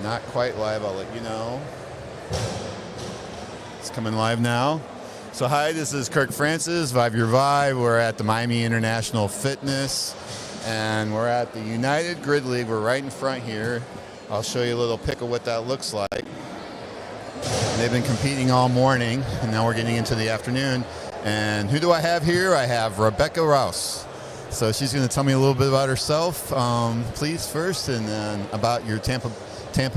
not quite live, I'll let you know. It's coming live now. So hi, this is Kirk Francis, Vibe Your Vibe. We're at the Miami International Fitness, and we're at the United Grid League. We're right in front here. I'll show you a little pic of what that looks like. And they've been competing all morning, and now we're getting into the afternoon. And who do I have here? I have Rebecca Rouse. So she's going to tell me a little bit about herself, please, first, and then about your Tampa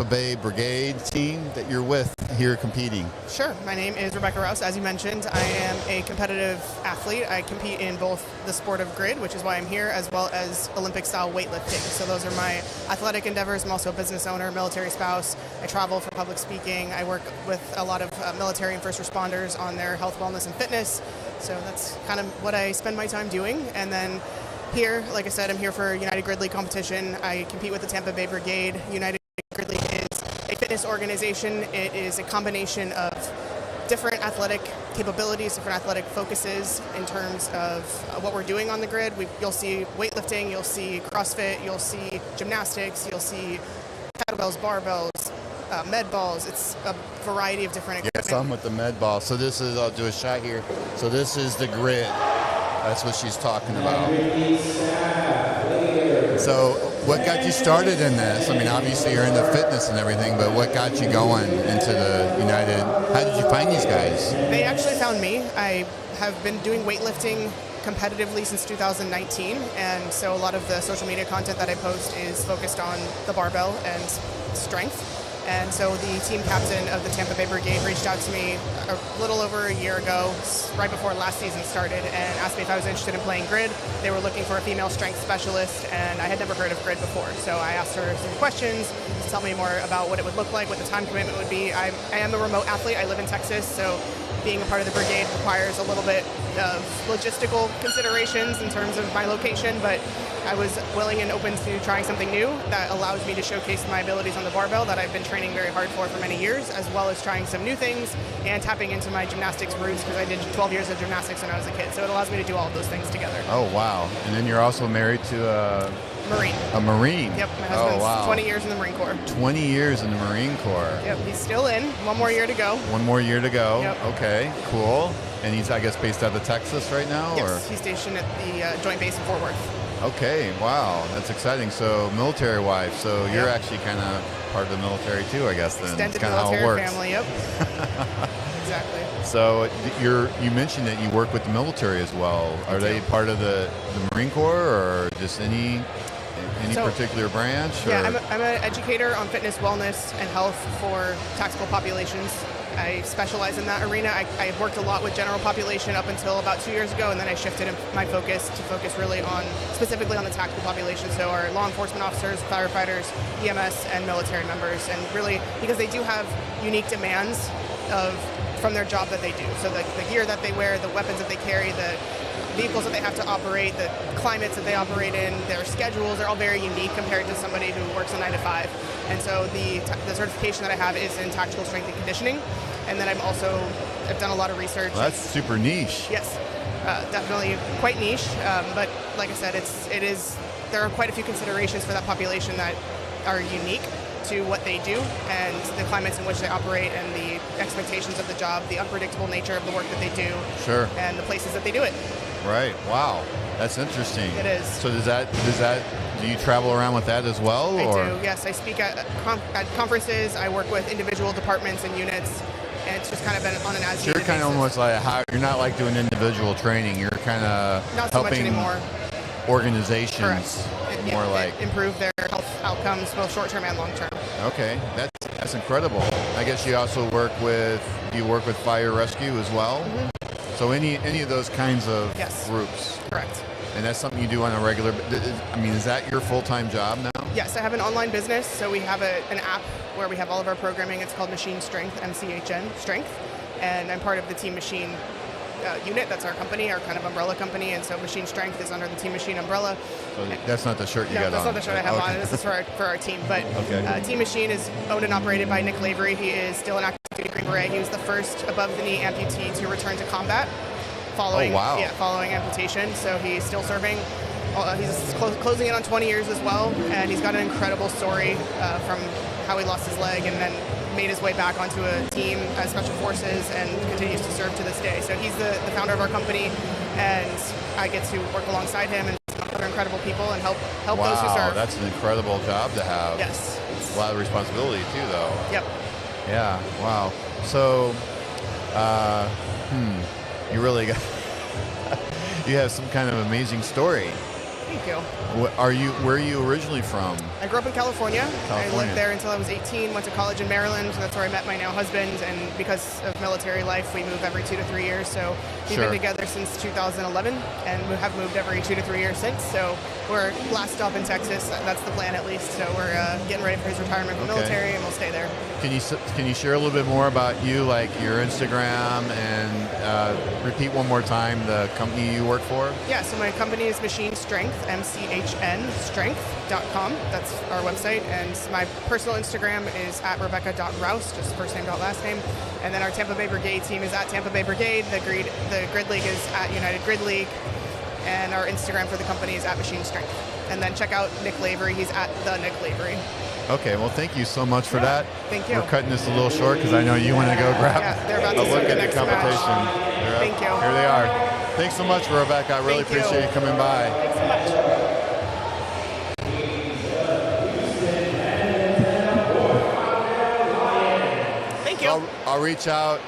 Bay Brigade team that you're with here competing. Sure. My name is Rebecca Rouse. As you mentioned, I am a competitive athlete. I compete in both the sport of grid, which is why I'm here, as well as Olympic-style weightlifting. So those are my athletic endeavors. I'm also a business owner, military spouse. I travel for public speaking. I work with a lot of military and first responders on their health, wellness, and fitness. So that's kind of what I spend my time doing. And then here, like I said, I'm here for United Grid League competition. I compete with the Tampa Bay Brigade. United Grid League is a fitness organization. It is a combination of different athletic capabilities, different athletic focuses in terms of what we're doing on the grid. You'll see weightlifting, you'll see CrossFit, you'll see gymnastics, you'll see kettlebells, barbells, med balls. It's a variety of different equipment. Yes, I'm with the med ball. So this is, I'll do a shot here. So this is the grid. That's what she's talking about. So what got you started in this? I mean, obviously you're into fitness and everything, but what got you going into the United? How did you find these guys? They actually found me. I have been doing weightlifting competitively since 2019, and so a lot of the social media content that I post is focused on the barbell and strength. And so the team captain of the Tampa Bay Brigade reached out to me a little over a year ago, right before last season started, and asked me if I was interested in playing grid. They were looking for a female strength specialist, and I had never heard of grid before. So I asked her some questions to tell me more about what it would look like, what the time commitment would be. I am a remote athlete. I live in Texas, so being a part of the brigade requires a little bit of logistical considerations in terms of my location, but I was willing and open to trying something new that allows me to showcase my abilities on the barbell that I've been training very hard for many years, as well as trying some new things and tapping into my gymnastics roots, because I did 12 years of gymnastics when I was a kid. So it allows me to do all of those things together. Oh, wow. And then you're also married to a Marine. A Marine? Yep, my husband's 20 years in the Marine Corps. 20 years in the Marine Corps. Yep, he's still in. One more year to go. One more year to go. Yep. Okay, cool. And he's, I guess, based out of Texas right now? Yes, or? he's stationed at the Joint Base in Fort Worth. Okay, wow, that's exciting. So military wife, so you're actually kind of part of the military too, I guess, then. Extended That's kind of how it military works. family, yep. Exactly. So you mentioned that you work with the military as well. Are they part of the Marine Corps, or just any particular branch? Or? Yeah, I'm an educator on fitness, wellness, and health for tactical populations. I specialize in that arena. I worked a lot with general population up until about 2 years ago, and then I shifted my focus to focus really on, specifically on the tactical population. So our law enforcement officers, firefighters, EMS, and military members. And really, because they do have unique demands from their job that they do. So the gear that they wear, the weapons that they carry, the vehicles that they have to operate, the climates that they operate in, their schedules, they're all very unique compared to somebody who works a 9 to 5. And so the certification that I have is in tactical strength and conditioning. And then I've done a lot of research. Well, that's super niche. Yes, definitely quite niche. But like I said, there are quite a few considerations for that population that are unique to what they do and the climates in which they operate and the expectations of the job, the unpredictable nature of the work that they do, sure, and the places that they do it. Right. Wow. That's interesting. It is. So do you travel around with that as well? I do, yes. I speak at conferences. I work with individual departments and units, and it's just kind of been on an as-needed basis. You're kind of almost like, you're not like doing individual training. You're kind of not so much anymore. Organizations. Correct. More like improve their health outcomes, both short-term and long-term. Okay, that's incredible. I guess you also work with fire rescue as well. Mm-hmm. So any of those kinds of groups. Correct. And that's something you do on a regular. I mean, is that your full-time job now? Yes, I have an online business. So we have an app where we have all of our programming. It's called Machine Strength, MCHN Strength, and I'm part of the Team Machine unit. That's our company, our kind of umbrella company, and so Machine Strength is under the Team Machine umbrella. So that's not the shirt you got on. That's not the shirt I have on. This is for our team. But Team Machine is owned and operated by Nick Lavery. He is still an active duty Green Beret. He was the first above-the-knee amputee to return to combat following amputation. So he's still serving closing in on 20 years as well, and he's got an incredible story from how he lost his leg and then made his way back onto a team as Special Forces and continues to serve to this day. So he's the founder of our company, and I get to work alongside him and other incredible people and help those who serve. Wow, that's an incredible job to have. Yes. It's a lot of responsibility too, though. Yep. Yeah, wow. So, you really got, you have some kind of amazing story. Thank you. Where are you originally from? I grew up in California. I California. lived there until I was 18, went to college in Maryland. That's where I met my now husband, and because of military life, we move every 2 to 3 years. So we've been together since 2011, and we have moved every 2 to 3 years since. So we're last stop in Texas. That's the plan, at least. So we're getting ready for his retirement from the military, and we'll stay there. Can you share a little bit more about you, like your Instagram, and repeat one more time the company you work for? Yeah, so my company is Machine Strength, MCHN Strength.com. That's our website. And my personal Instagram is at Rebecca.Rouse, just first name, last name. And then our Tampa Bay Brigade team is at Tampa Bay Brigade. The Grid League is at United Grid League. And our Instagram for the company is at Machine Strength. And then check out Nick Lavery. He's at the Nick Lavery. Okay, well, thank you so much for that. Thank you. We're cutting this a little short because I know you want to go grab they're about to a look start at the the next competition. match. Thank you. Here they are. Thanks so much, Rebecca. I really Thank you. appreciate you coming by. Thanks so much. Thank you. I'll reach out.